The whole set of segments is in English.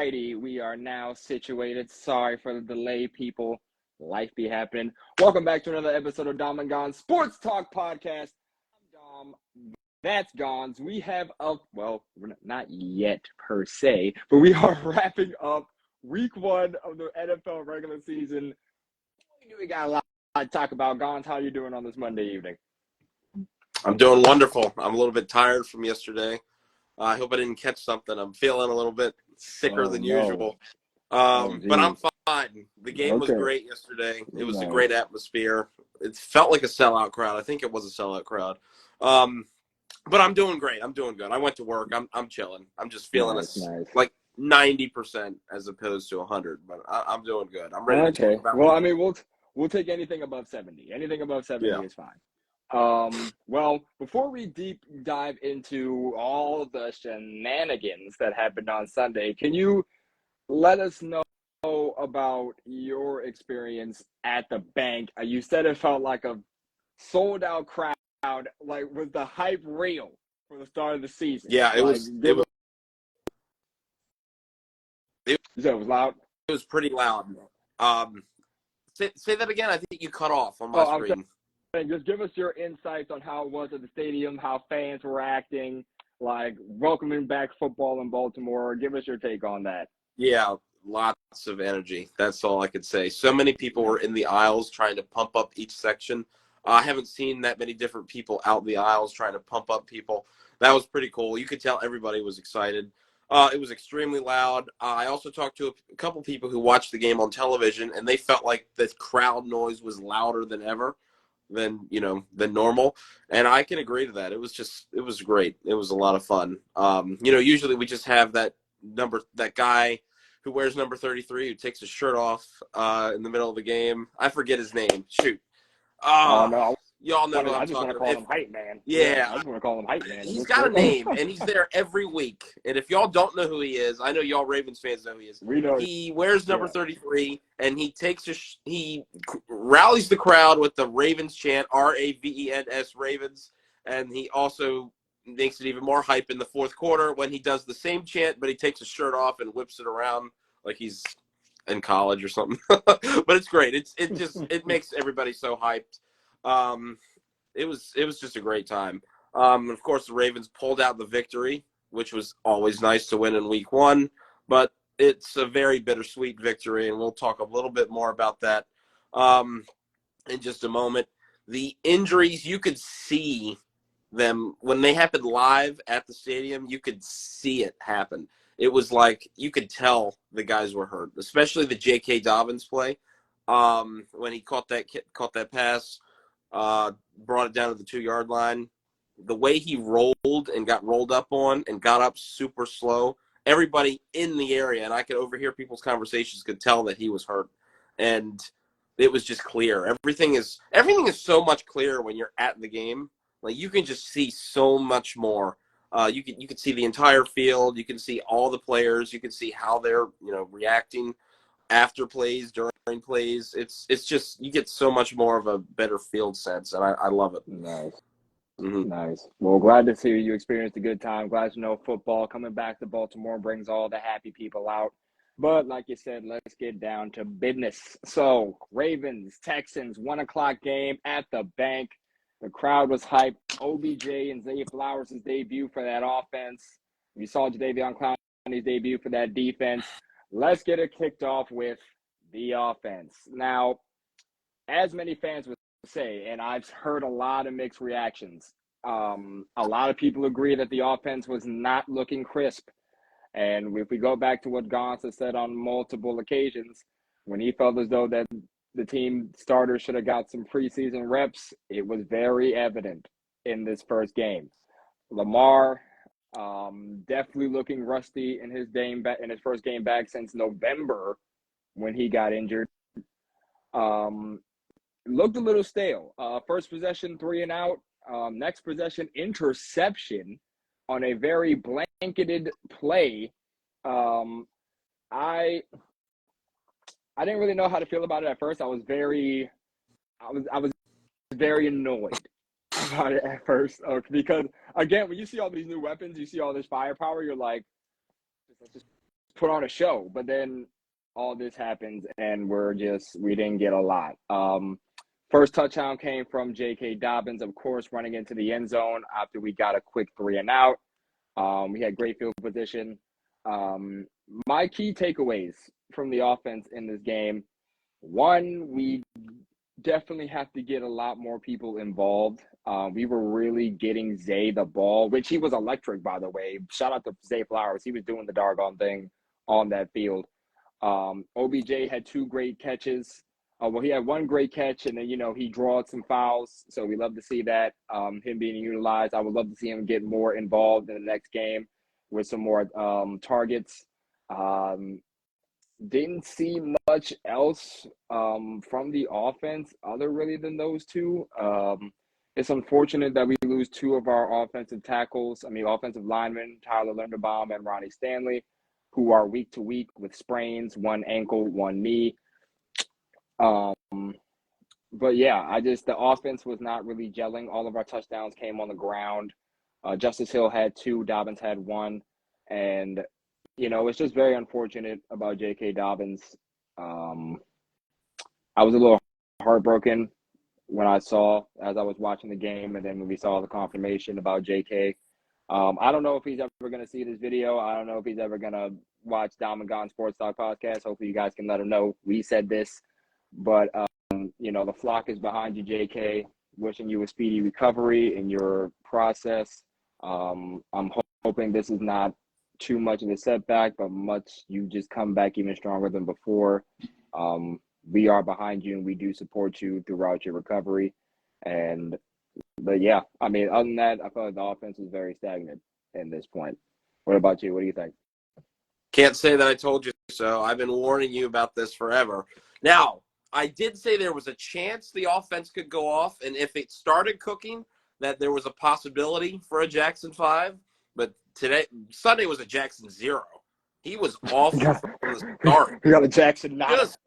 righty, we are now situated. Sorry for the delay, people. Life be happening. Welcome back to another episode of Dom and Gonz Sports Talk Podcast. I'm Dom. That's Gonz. We have we're not yet per se, but we are wrapping up week 1 of the NFL regular season. We got a lot to talk about. Gonz, how you doing on this Monday evening? I'm doing wonderful. I'm a little bit tired from yesterday. I hope I didn't catch something. I'm feeling a little bit sicker than usual. But I'm fine. The game was great yesterday. It was a great atmosphere. It felt like a sellout crowd. I think it was a sellout crowd. But I'm doing great. I'm doing good. I went to work. I'm chilling. I'm just feeling like 90% as opposed to 100. But I'm doing good. I'm ready to talk about Well, I mean, we'll take anything above 70. Anything above 70 is fine. Well, before we deep dive into all the shenanigans that happened on Sunday, can you let us know about your experience at the bank? You said it felt like a sold out crowd. Like, was the hype real for the start of the season? Yeah, it was. You said it was loud? It was pretty loud. Say that again. I think you cut off on my screen. Just give us your insights on how it was at the stadium, how fans were acting, like welcoming back football in Baltimore. Give us your take on that. Yeah, lots of energy. That's all I could say. So many people were in the aisles trying to pump up each section. I haven't seen that many different people out in the aisles trying to pump up people. That was pretty cool. You could tell everybody was excited. It was extremely loud. I also talked to a couple people who watched the game on television, and they felt like the crowd noise was louder than ever. Than normal, and I can agree to that. It was great. It was a lot of fun. Usually we just have that guy who wears number 33 who takes his shirt off in the middle of the game. I forget his name. Shoot. No. Y'all know I just want to call him Hype Man. Yeah. I just want to call him Hype Man. He's got a name, and he's there every week. And if y'all don't know who he is, I know y'all Ravens fans know who he is. We know. He wears number 33, and he rallies the crowd with the Ravens chant, RAVENS, Ravens. And he also makes it even more hype in the fourth quarter when he does the same chant, but he takes his shirt off and whips it around like he's in college or something. But it's great. It makes everybody so hyped. It was just a great time. Of course, the Ravens pulled out the victory, which was always nice to win in week 1, but it's a very bittersweet victory, and we'll talk a little bit more about that in just a moment. The injuries, you could see them when they happened live at the stadium. You could see it happen. It was like you could tell the guys were hurt, especially the J.K. Dobbins play when he caught that pass. Brought it down to the 2-yard line. The way he rolled and got rolled up on and got up super slow, everybody in the area, and I could overhear people's conversations, could tell that he was hurt. And it was just clear. Everything is so much clearer when you're at the game. Like, you can just see so much more. You can see the entire field. You can see all the players. You can see how they're reacting after plays, during plays. It's just, you get so much more of a better field sense, and I love it. Nice. Mm-hmm. Nice. Well, glad to see you experienced a good time. Glad to know football coming back to Baltimore brings all the happy people out. But like you said, let's get down to business. So, Ravens, Texans, 1 o'clock game at the bank. The crowd was hyped. OBJ and Zay Flowers' debut for that offense. We saw Jadeveon Clowney's debut for that defense. Let's get it kicked off with the offense. Now, as many fans would say, and I've heard a lot of mixed reactions, a lot of people agree that the offense was not looking crisp. And if we go back to what Gonz has said on multiple occasions, when he felt as though that the team starters should have got some preseason reps, it was very evident in this first game. Lamar, definitely looking rusty in his first game back since November when he got injured. Looked a little stale. First possession, 3 and out. Next possession, interception on a very blanketed play. I didn't really know how to feel about it at first. I was very annoyed about it at first because, again, when you see all these new weapons, you see all this firepower, you're like, let's just put on a show. But then all this happens, and we didn't get a lot. First touchdown came from J.K. Dobbins, of course, running into the end zone after we got a quick 3-and-out. We had great field position. My key takeaways from the offense in this game: one, we definitely have to get a lot more people involved. We were really getting Zay the ball, which he was electric, by the way. Shout out to Zay Flowers. He was doing the doggone thing on that field. OBJ had 2 great catches. He had 1 great catch, and then, he drawed some fouls. So we love to see that, him being utilized. I would love to see him get more involved in the next game with some more targets. Didn't see much else from the offense other really than those 2. It's unfortunate that we lose 2 of our offensive linemen, Tyler Linderbaum and Ronnie Stanley, who are week to week with sprains, 1 ankle, 1 knee. But yeah, the offense was not really gelling. All of our touchdowns came on the ground. Justice Hill had 2, Dobbins had 1, and it's just very unfortunate about J.K. Dobbins. I was a little heartbroken when as I was watching the game, and then when we saw the confirmation about J.K. I don't know if he's ever going to see this video. I don't know if he's ever going to watch Dom and Gonz Sportstalk podcast. Hopefully you guys can let him know we said this. But, the flock is behind you, J.K., wishing you a speedy recovery in your process. I'm hoping this is not too much of a setback, but you just come back even stronger than before. We are behind you, and we do support you throughout your recovery. But yeah, other than that, I feel like the offense is very stagnant at this point. What about you? What do you think? Can't say that I told you so. I've been warning you about this forever. Now, I did say there was a chance the offense could go off, and if it started cooking, that there was a possibility for a Jackson 5. But Sunday was a Jackson 0. He was awful from the start. We got a Jackson 9. Just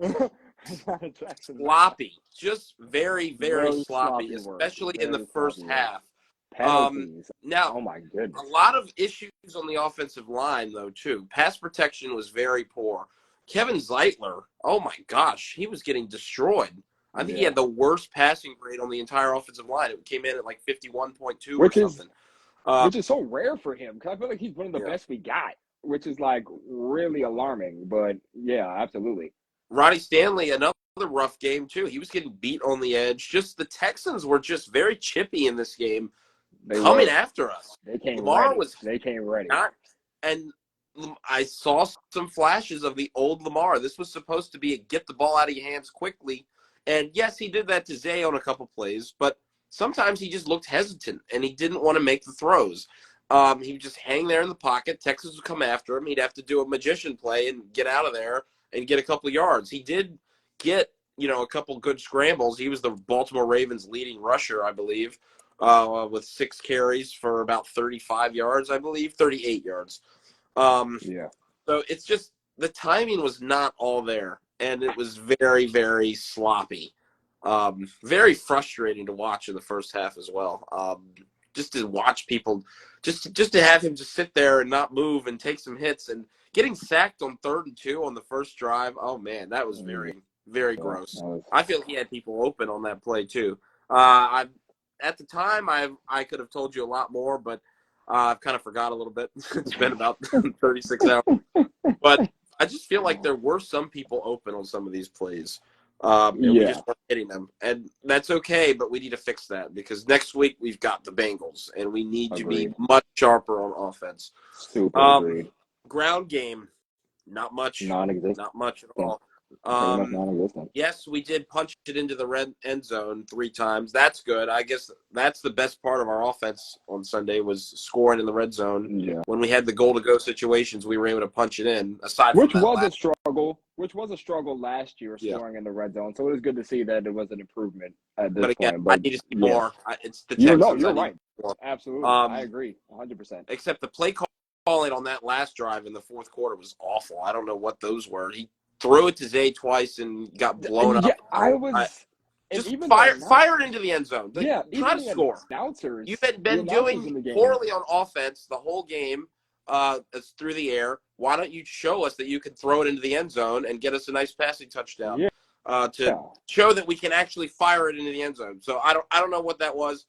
sloppy. Just very, very sloppy, especially in the first half. Penalties. Now, oh my goodness. A lot of issues on the offensive line, though, too. Pass protection was very poor. Kevin Zeitler, oh my gosh, he was getting destroyed. I think he had the worst passing grade on the entire offensive line. It came in at like 51.2 or something. Which is so rare for him, because I feel like he's one of the best we got, which is like really alarming. But yeah, absolutely. Ronnie Stanley, another rough game too. He was getting beat on the edge. Just the Texans were just very chippy in this game, coming after us. They came ready. And I saw some flashes of the old Lamar. This was supposed to be a get the ball out of your hands quickly. And yes, he did that to Zay on a couple plays, but sometimes he just looked hesitant and he didn't want to make the throws. He would just hang there in the pocket. Texas would come after him. He'd have to do a magician play and get out of there and get a couple of yards. He did get, a couple good scrambles. He was the Baltimore Ravens leading rusher, I believe, with 6 carries for about 35 yards, I believe, 38 yards. So it's just the timing was not all there, and it was very, very sloppy. Very frustrating to watch in the first half as well. Just to watch people, just to have him just sit there and not move and take some hits, and getting sacked on 3rd and 2 on the first drive. Oh man, that was very, very gross. I feel he had people open on that play too. At the time, I could have told you a lot more, but I've kind of forgot a little bit. It's been about 36 hours. But I just feel like there were some people open on some of these plays. And we just weren't hitting them. And that's okay, but we need to fix that because next week we've got the Bengals, and we need to be much sharper on offense. Super agreed. Ground game, not much. Non-existent. Not much at all. Yes, we did punch it into the red end zone 3 times. That's good. I guess that's the best part of our offense on Sunday was scoring in the red zone. Yeah. When we had the goal-to-go situations, we were able to punch it in. Which was a struggle last year, scoring in the red zone. So it was good to see that it was an improvement at this point. But I need to see more. It's the you're Texans. Right. Absolutely. I agree 100%. Except the play calling on that last drive in the fourth quarter was awful. I don't know what those were. He threw it to Zay twice and got blown up. Fire it into the end zone. Try to score. Announcers, You've been doing poorly on offense the whole game. it's through the air. Why don't you show us that you can throw it into the end zone and get us a nice passing touchdown Yeah. to show that we can actually fire it into the end zone? So I don't know what that was.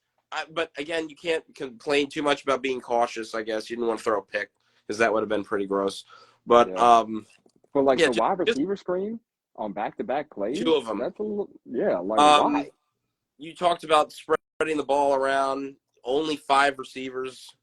But again, you can't complain too much about being cautious. I guess you didn't want to throw a pick because that would have been pretty gross. But but like yeah, the wide just receiver screen on back-to-back plays, two of them. that's a little, like why? You talked about spreading the ball around. Only 5 receivers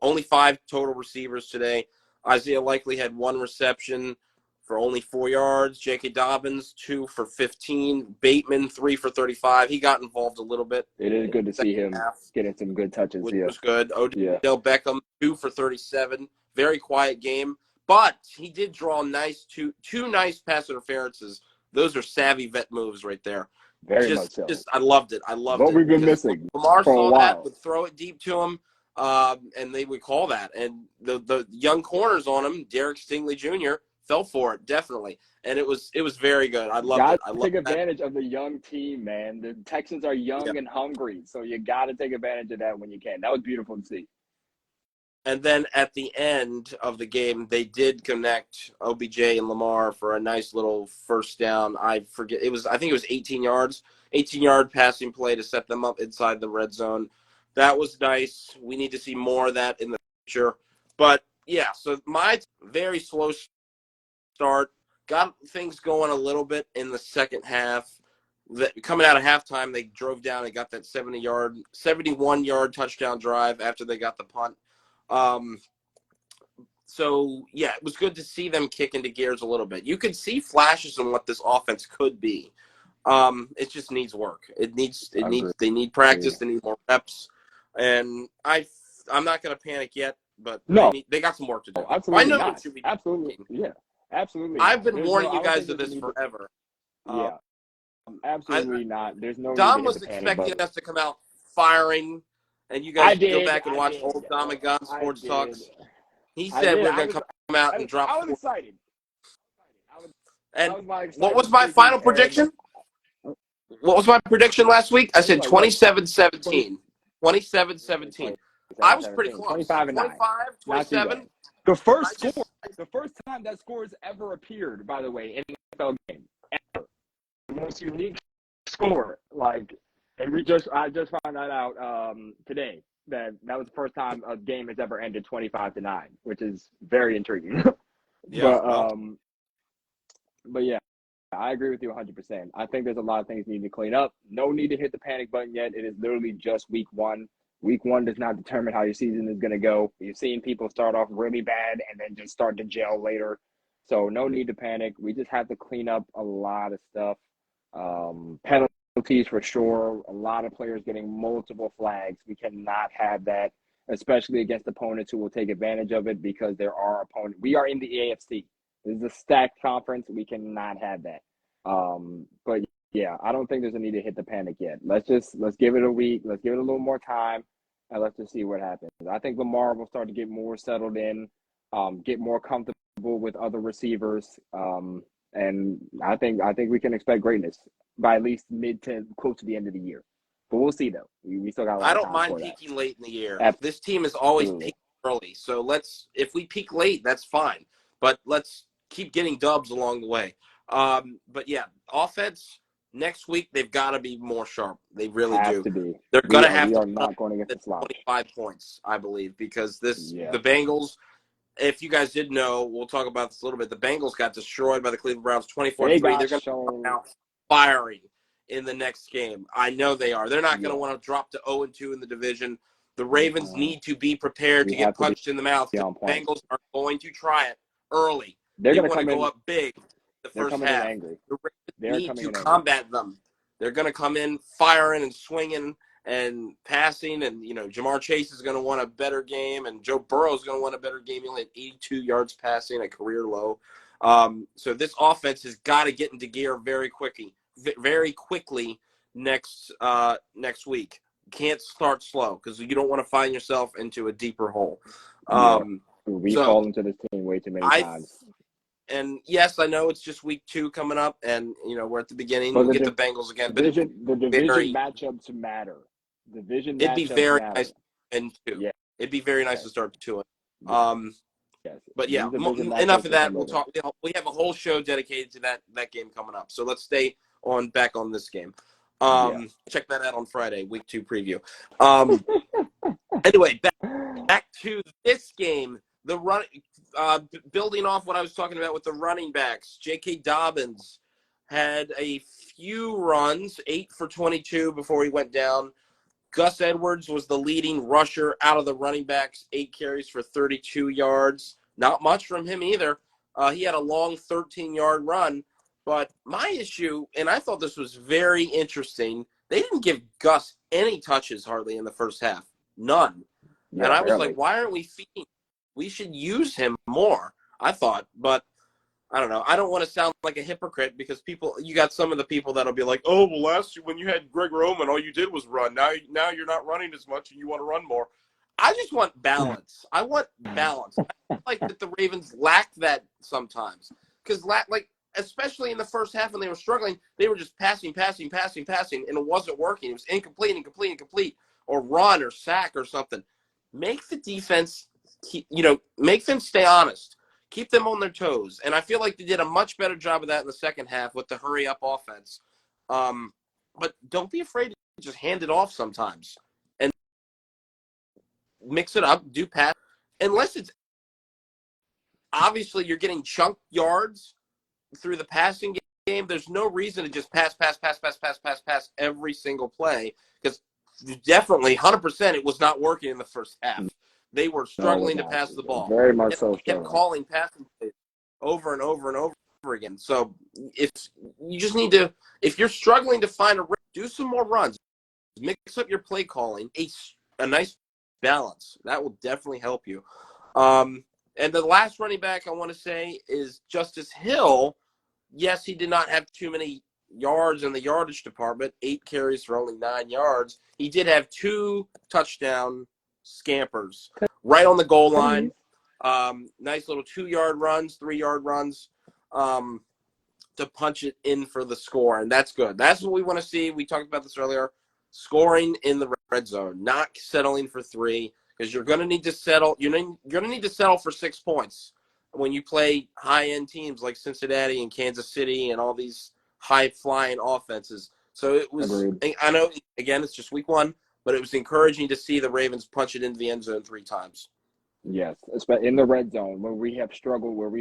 only 5 total receivers today. Isaiah Likely had 1 reception for only 4 yards. J.K. Dobbins 2 for 15. Bateman 3 for 35. He got involved a little bit. It is good to see him half, getting some good touches. which was good. Odell Beckham 2 for 37. Very quiet game, but he did draw two nice pass interferences. Those are savvy vet moves right there. Very much so. I loved it. I loved what it. we've been missing Lamar for a saw while. that, would throw it deep to him, and they would call that. And the young corners on him, Derek Stingley Jr., fell for it, definitely. And it was very good. I loved it. I take advantage of the young team, man. The Texans are young and hungry, so you got to take advantage of that when you can. That was beautiful to see. And then at the end of the game, they did connect OBJ and Lamar for a nice little first down. I think it was 18 yards, 18-yard passing play to set them up inside the red zone. That was nice. We need to see more of that in the future. But yeah, so my very slow start got things going a little bit in the second half. Coming out of halftime, they drove down and got that 71-yard touchdown drive after they got the punt. So yeah, it was good to see them kick into gears a little bit. You could see flashes on what this offense could be. It just needs work. They need practice. They need more reps. And I'm not going to panic yet, but they got some work to do. Absolutely I know not. Should be absolutely. Yeah. Absolutely. I've been warning you guys of this forever. Absolutely not. There's no Dom need to was expecting us to come out firing, and you guys go back and watch old Dom and Gonz Sports Talks. He said we were going to come out and drop. I was excited. And what was my final prediction? What was my prediction last week? I said 27-17. 27-17. I was pretty close. 25-9. 27. The first time that score has ever appeared, by the way, in an NFL game. Ever. The most unique score. And I just found that out today. That was the first time a game has ever ended 25-9, which is very intriguing. But yeah, I agree with you 100%. I think there's a lot of things need to clean up. No need to hit the panic button yet. It is literally just week 1. Week 1 does not determine how your season is going to go. You've seen people start off really bad and then just start to gel later. So no need to panic. We just have to clean up a lot of stuff. Penalties for sure. A lot of players getting multiple flags. We cannot have that, especially against opponents who will take advantage of it because there are opponents. We are in the AFC. This is a stacked conference. We cannot have that. But yeah, I don't think there's a need to hit the panic yet. Let's give it a week. Let's give it a little more time, and let's just see what happens. I think Lamar will start to get more settled in, get more comfortable with other receivers, and I think we can expect greatness by at least mid to close to the end of the year. But we'll see though. We still got a lot of time. I don't mind peaking late in the year. This team is always peaking early, so if we peak late, that's fine. But let's keep getting dubs along the way. But yeah, offense next week they've got to be more sharp. They really do. To be. They're going to have to. We are not going to get the slop. 25 points, I believe, because the Bengals. If you guys did know, we'll talk about this a little bit. The Bengals got destroyed by the Cleveland Browns 24-3. They're going to come out firing in the next game. I know they are. They're not going to want to drop to 0-2 in the division. The Ravens need to be prepared to get punched in the mouth. The Bengals are going to try it early. They want to go up big the first half. The Ravens need to combat them. They're going to come in firing and swinging and passing, and Jamar Chase is going to want a better game, and Joe Burrow is going to want a better game. He only had 82 yards passing, a career low. So this offense has got to get into gear very quickly next week. You can't start slow because you don't want to find yourself into a deeper hole. We fall into this team way too many times. And yes, I know it's just week 2 coming up, and we're at the beginning. We'll get the Bengals again. The division matchups matter. It'd be very nice in 2. Yeah. It'd be very nice to start 2. Yes, But yeah, these division enough matchups of are that. We'll competitive. talk. We have a whole show dedicated to that game coming up. So let's stay back on this game. Yeah. Check that out on Friday, week 2 preview. Anyway, back to this game. The run, building off what I was talking about with the running backs. J.K. Dobbins had a few runs, 8 for 22 before he went down. Gus Edwards was the leading rusher out of the running backs, 8 carries for 32 yards. Not much from him either. He had a long 13-yard run. But my issue, and I thought this was very interesting, they didn't give Gus any touches hardly in the first half. None. And Yeah, I was like, barely. why aren't we feeding? We should use him more, I thought. But I don't know. I don't want to sound like a hypocrite because you got some of the people that'll be like, oh, well, last year when you had Greg Roman, all you did was run. Now you're not running as much and you want to run more. I just want balance. I want balance. I feel like that the Ravens lack that sometimes because, especially in the first half when they were struggling, they were just passing, and it wasn't working. It was incomplete, or run or sack or something. Make the defense, make them stay honest. Keep them on their toes. And I feel like they did a much better job of that in the second half with the hurry-up offense. But don't be afraid to just hand it off sometimes. And mix it up, do pass. Unless it's obviously you're getting chunk yards through the passing game, there's no reason to just pass every single play because definitely 100% it was not working in the first half. They were struggling to pass the ball. Very much and so. they kept calling passing plays over and over and over again. So if you just need to, if you're struggling to find do some more runs, mix up your play calling, a nice balance. That will definitely help you. And the last running back I want to say is Justice Hill. Yes, he did not have too many yards in the yardage department, 8 carries for only 9 yards. He did have 2 touchdown scampers right on the goal line. Nice little 2-yard runs, 3-yard runs to punch it in for the score, and that's good. That's what we want to see. We talked about this earlier. Scoring in the red zone, not settling for 3, because you're going to need to settle. You're going to need to settle for 6 points when you play high-end teams like Cincinnati and Kansas City and all these high-flying offenses. So it was. Agreed. I know, again, it's just week 1. But it was encouraging to see the Ravens punch it into the end zone 3 times. Yes, especially in the red zone where we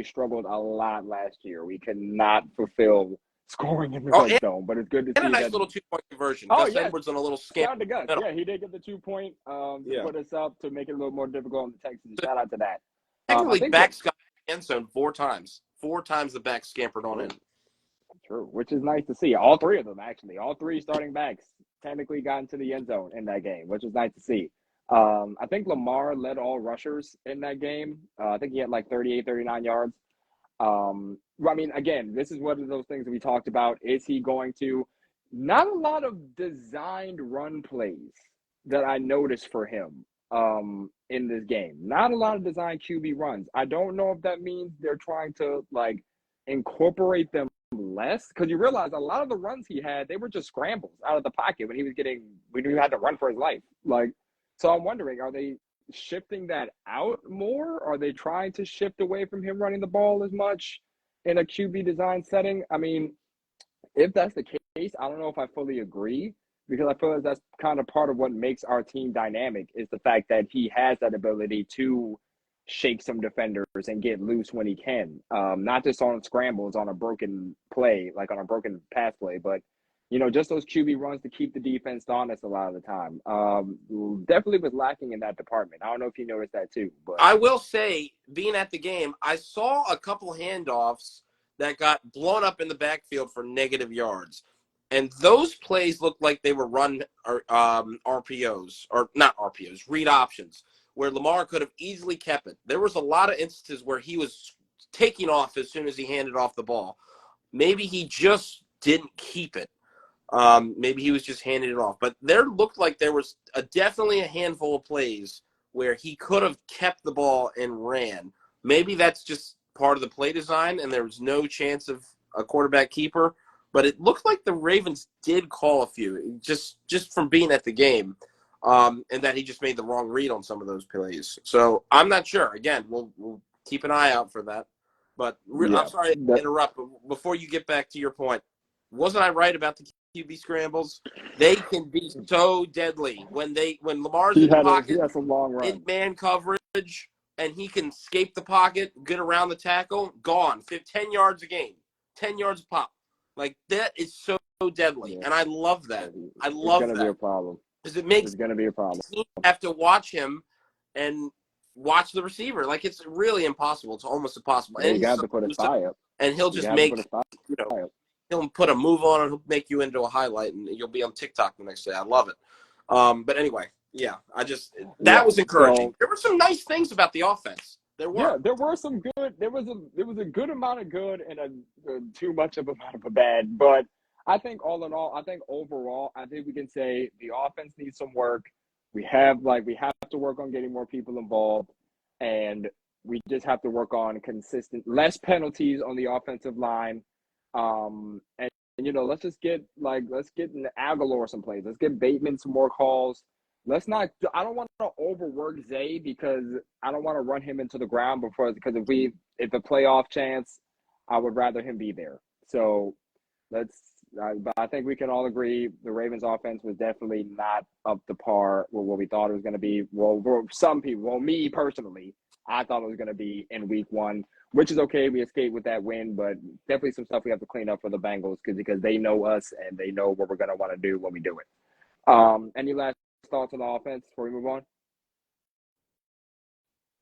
struggled a lot last year. We could not fulfill scoring in the red zone, but it's good to and see a nice that. little 2-point conversion. Oh, Gus yes. Edwards on a little Shout out to Gus. middle. Yeah, he did get the 2-point to put us up to make it a little more difficult on the Texans. Shout out to that. Technically, backs got in the end zone 4 times. 4 times the back scampered on in. True, which is nice to see. All 3 of them, actually. All 3 starting backs technically got into the end zone in that game, which is nice to see. I think Lamar led all rushers in that game. I think he had like 38, 39 yards. I mean, again, this is one of those things that we talked about. Is he going to – not a lot of designed run plays that I noticed for him in this game. Not a lot of designed QB runs. I don't know if that means they're trying to, like, incorporate them less, because you realize a lot of the runs he had, they were just scrambles out of the pocket when he had to run for his life. Like, so I'm wondering, are they shifting that out more? Are they trying to shift away from him running the ball as much in a QB design setting? I mean, if that's the case, I don't know if I fully agree, because I feel like that's kind of part of what makes our team dynamic is the fact that he has that ability to shake some defenders and get loose when he can. Not just on scrambles on a broken play, like on a broken pass play, but just those QB runs to keep the defense honest a lot of the time. Definitely was lacking in that department. I don't know if you noticed that too. But I will say, being at the game, I saw a couple handoffs that got blown up in the backfield for negative yards. And those plays looked like they were run RPOs, or not RPOs, read options, where Lamar could have easily kept it. There was a lot of instances where he was taking off as soon as he handed off the ball. Maybe he just didn't keep it. Maybe he was just handing it off. But there looked like there was definitely a handful of plays where he could have kept the ball and ran. Maybe that's just part of the play design and there was no chance of a quarterback keeper. But it looked like the Ravens did call a few, just from being at the game. and that he just made the wrong read on some of those plays. So I'm not sure. Again, we'll keep an eye out for that. But I'm sorry to interrupt, but before you get back to your point, wasn't I right about the QB scrambles? They can be so deadly when Lamar's in the pocket, he had some long runs. in man coverage, and he can escape the pocket, get around the tackle, gone. 10 yards a game, 10 yards a pop. Like, that is so deadly, and I love that. I love that. It's going to be a problem. Because it makes it's going to be a problem. You have to watch him and watch the receiver. Like, it's really impossible. It's almost impossible. Yeah, you got to put a thigh up. And he'll just make, he'll put a move on and he'll make you into a highlight, and you'll be on TikTok the next day. I love it. But anyway, yeah, that was encouraging. There were some nice things about the offense. There were. Yeah, there were some good. There was a good amount of good and a too much of amount of a bad. But I think all in all, overall, I think we can say the offense needs some work. We have to work on getting more people involved, and we just have to work on less penalties on the offensive line. And let's get in the Aguilar some plays. Let's get Bateman some more calls. I don't want to overwork Zay because I don't want to run him into the ground because if the playoff chance, I would rather him be there. So but I think we can all agree the Ravens offense was definitely not up to par with what we thought it was going to be. Well, for some people, me personally, I thought it was going to be in week 1, which is okay. We escaped with that win, but definitely some stuff we have to clean up for the Bengals because they know us and they know what we're going to want to do when we do it. Any last thoughts on the offense before we move on?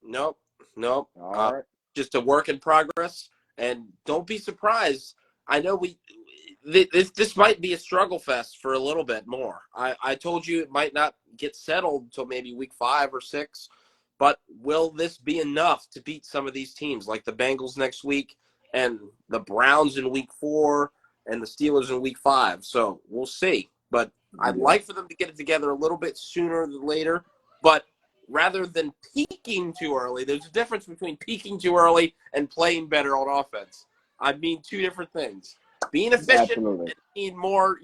Nope. All right. Just a work in progress, and don't be surprised. I know this might be a struggle fest for a little bit more. I told you it might not get settled until maybe week 5 or 6, but will this be enough to beat some of these teams like the Bengals next week and the Browns in week 4 and the Steelers in week 5? So we'll see. But I'd like for them to get it together a little bit sooner than later. But rather than peaking too early, there's a difference between peaking too early and playing better on offense. I mean, 2 different things. Being efficient and being more,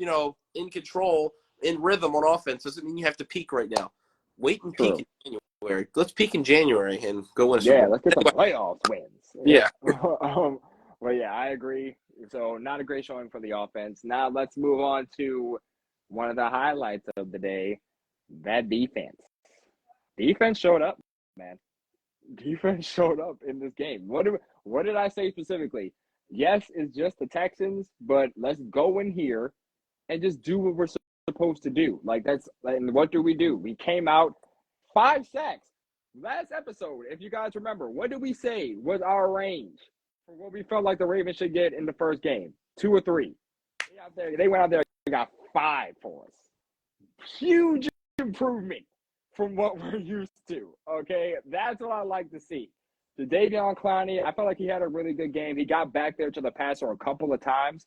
in control, in rhythm on offense doesn't mean you have to peak right now. Wait and peak in January. Let's peak in January and go win a Super Bowl. Let's get some playoffs wins. Yeah. Well, yeah, I agree. So not a great showing for the offense. Now let's move on to one of the highlights of the day, that defense. Defense showed up, man. Defense showed up in this game. What did I say specifically? Yes, it's just the Texans, but let's go in here and just do what we're supposed to do. And what do? We came out 5 sacks. Last episode, if you guys remember, what did we say was our range for what we felt like the Ravens should get in the first game? 2 or 3. They went out there and got 5 for us. Huge improvement from what we're used to, okay? That's what I like to see. The Davion Clowney, I felt like he had a really good game. He got back there to the passer a couple of times,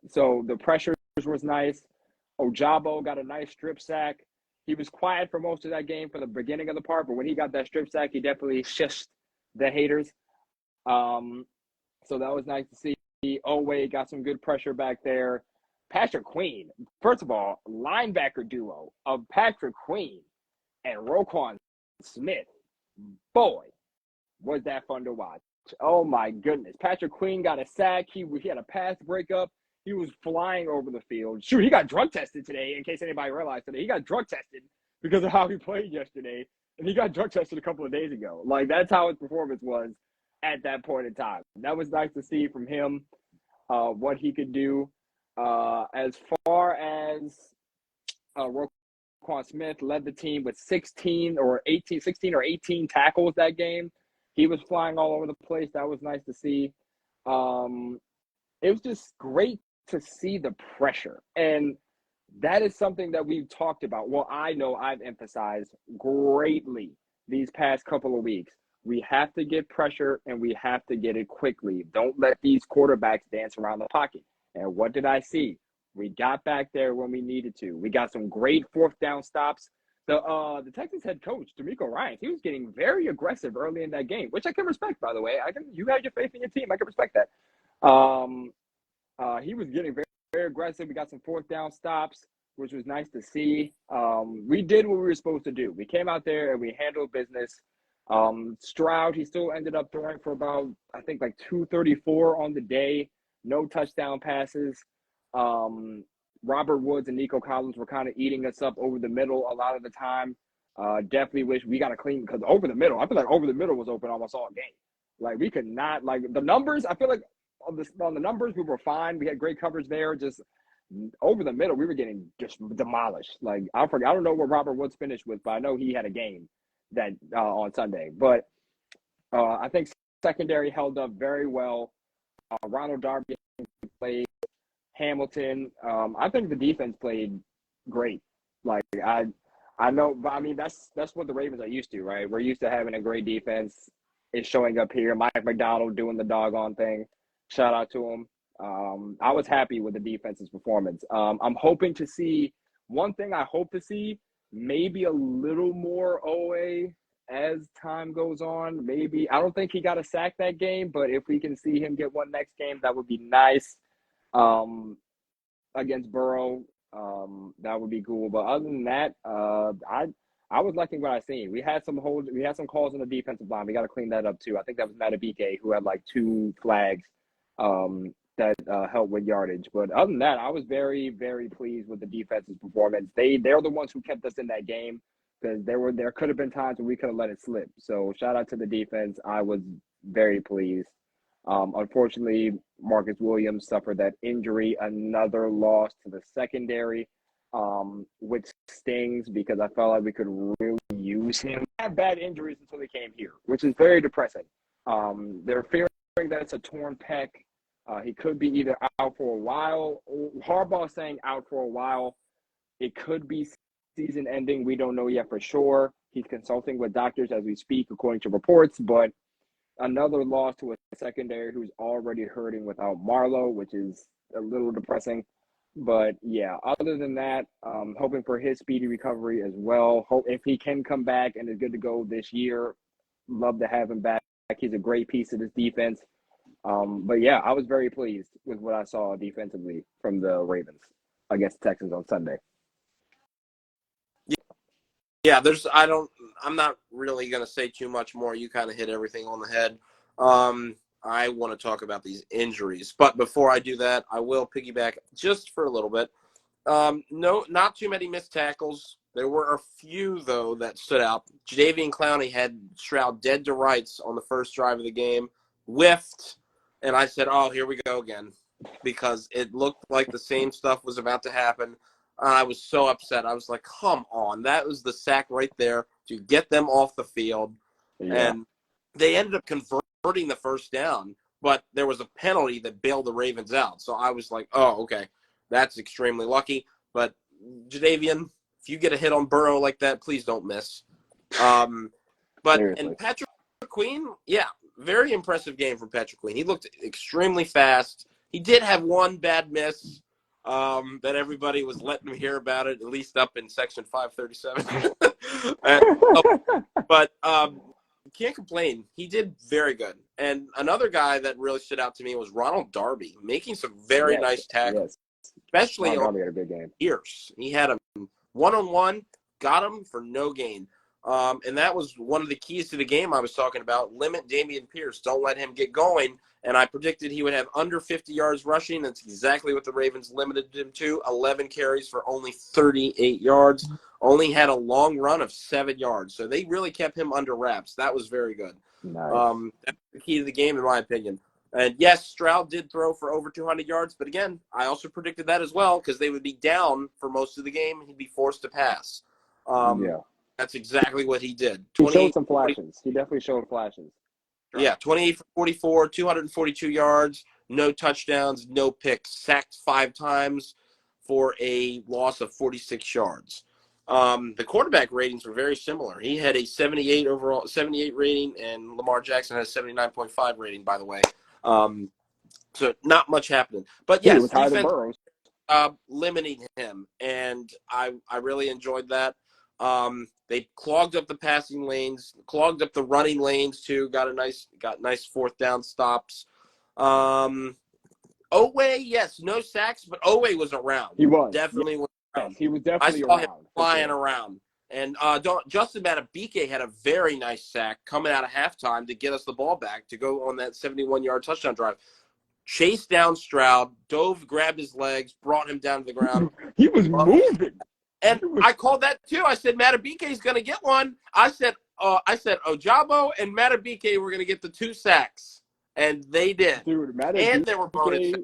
so the pressure was nice. Ojabo got a nice strip sack. He was quiet for most of that game for the beginning of the part, but when he got that strip sack, he definitely shushed the haters. So that was nice to see. Owe got some good pressure back there. Patrick Queen, first of all, linebacker duo of Patrick Queen and Roquan Smith. Boy, was that fun to watch. Oh, my goodness. Patrick Queen got a sack. He had a pass breakup. He was flying over the field. Shoot, he got drug tested today, in case anybody realized today. He got drug tested because of how he played yesterday, and he got drug tested a couple of days ago. That's how his performance was at that point in time. That was nice to see from him what he could do. As far as Roquan Smith led the team with 16 or 18 tackles that game. He was flying all over the place. That was nice to see. It was just great to see the pressure. And that is something that we've talked about. Well, I know I've emphasized greatly these past couple of weeks. We have to get pressure, and we have to get it quickly. Don't let these quarterbacks dance around the pocket. And what did I see? We got back there when we needed to. We got some great 4th down stops. The Texans head coach, D'Amico Ryans, he was getting very aggressive early in that game, which I can respect, by the way. You had your faith in your team. I can respect that. He was getting very, very aggressive. We got some 4th down stops. which was nice to see. We did what we were supposed to do. We came out there and we handled business. Stroud, he still ended up throwing for about, I think, like 234 on the day. No touchdown passes. Robert Woods and Nico Collins were kind of eating us up over the middle a lot of the time. Definitely wish we got to clean, because over the middle, I feel like over the middle was open almost all game. Like, we could not, like, the numbers, I feel like on the numbers, we were fine. We had great coverage there. Just over the middle, we were getting just demolished. Like, I don't know what Robert Woods finished with, but I know he had a game that on Sunday. But I think secondary held up very well. Ronald Darby played. Hamilton. I think the defense played great. Like, I know, but I mean, that's what the Ravens are used to, right? We're used to having a great defense. It's showing up here. Mike McDonald doing the doggone thing. Shout out to him. I was happy with the defense's performance. I'm hoping to see, one thing I hope to see, maybe a little more OA as time goes on. Maybe, I don't think he got a sack that game, but if we can see him get one next game, that would be nice. Against Burrow, that would be cool. But other than that, I was liking what I seen. We had some calls on the defensive line. We got to clean that up too. I think that was Matabike who had like 2 flags that helped with yardage. But other than that, I was very, very pleased with the defense's performance. They're the ones who kept us in that game, because there could have been times when we could have let it slip. So shout out to the defense. I was very pleased. Unfortunately, Marcus Williams suffered that injury, another loss to the secondary, which stings because I felt like we could really use him. He had bad injuries until he came here, which is very depressing. They're fearing that it's a torn pec. He could be either out for a while. Harbaugh saying out for a while. It could be season ending. We don't know yet for sure. He's consulting with doctors as we speak, according to reports, but another loss to a secondary who's already hurting without Marlowe, which is a little depressing. But yeah, other than that, hoping for his speedy recovery as well. Hope if he can come back and is good to go this year, love to have him back. He's a great piece of this defense. But yeah, I was very pleased with what I saw defensively from the Ravens against the Texans on Sunday. Yeah, I'm not really going to say too much more. You kind of hit everything on the head. I want to talk about these injuries. But before I do that, I will piggyback just for a little bit. No, not too many missed tackles. There were a few, though, that stood out. Jadeveon Clowney had Stroud dead to rights on the first drive of the game, whiffed, and I said, oh, here we go again, because it looked like the same stuff was about to happen. I was so upset. I was like, come on. That was the sack right there to get them off the field. Yeah. And they ended up converting the first down, but there was a penalty that bailed the Ravens out. So I was like, oh, okay, that's extremely lucky. But Jadeveon, if you get a hit on Burrow like that, please don't miss. And Patrick Queen, yeah, very impressive game from Patrick Queen. He looked extremely fast. He did have one bad miss. That everybody was letting me hear about it, at least up in section 537. But can't complain. He did very good. And another guy that really stood out to me was Ronald Darby, making some very nice tackles, especially on had a big game. Pierce. He had him one-on-one, got him for no gain. And that was one of the keys to the game I was talking about. Limit Dameon Pierce. Don't let him get going. And I predicted he would have under 50 yards rushing. That's exactly what the Ravens limited him to. 11 carries for only 38 yards. Only had a long run of 7 yards. So they really kept him under wraps. That was very good. Nice. That's the key to the game, in my opinion. And, yes, Stroud did throw for over 200 yards. But, again, I also predicted that as well, because they would be down for most of the game. He'd be forced to pass. That's exactly what he did. He showed some flashes. He definitely showed flashes. Yeah, 28 for 44, 242 yards, no touchdowns, no picks, sacked 5 times for a loss of 46 yards. The quarterback ratings were very similar. He had a 78 rating, and Lamar Jackson has a 79.5 rating, by the way. So not much happening. But yes, defense limiting him, and I really enjoyed that. They clogged up the passing lanes, clogged up the running lanes too. Got nice fourth down stops. Oweh, yes, no sacks, but Oweh was around. He was definitely was Yes, he was I definitely saw him around. flying Sure. around. And Justin Matabike had a very nice sack coming out of halftime to get us the ball back to go on that 71-yard touchdown drive. Chased down Stroud, dove, grabbed his legs, brought him down to the ground. He was moving. And I called that too. I said Matabike is going to get one. I said Ojabo and Matabike were going to get the 2 sacks, and they did. Dude, And they were bonus.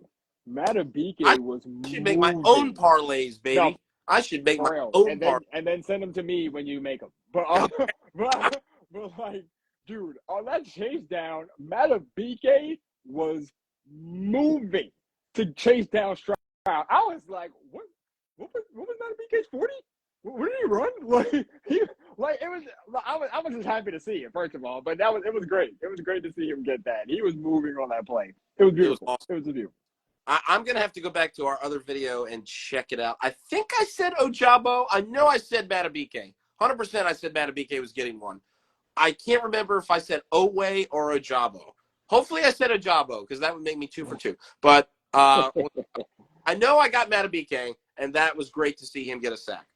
Matabike was should make my moving. own parlays, baby. No, I should make my real. own parlays. And then send them to me when you make them. But like, dude, on that chase down, Matabike was moving to chase down Stroud. I was like, what was Matabike's 40? Where did he run? I was just happy to see it, first of all. But it was great. It was great to see him get that. He was moving on that play. It was beautiful. Awesome. It was a view. I'm going to have to go back to our other video and check it out. I think I said Ojabo. I know I said Matabike. 100% I said Matabike was getting one. I can't remember if I said Owe or Ojabo. Hopefully I said Ojabo because that would make me 2 for 2. But I know I got Matabike, and that was great to see him get a sack.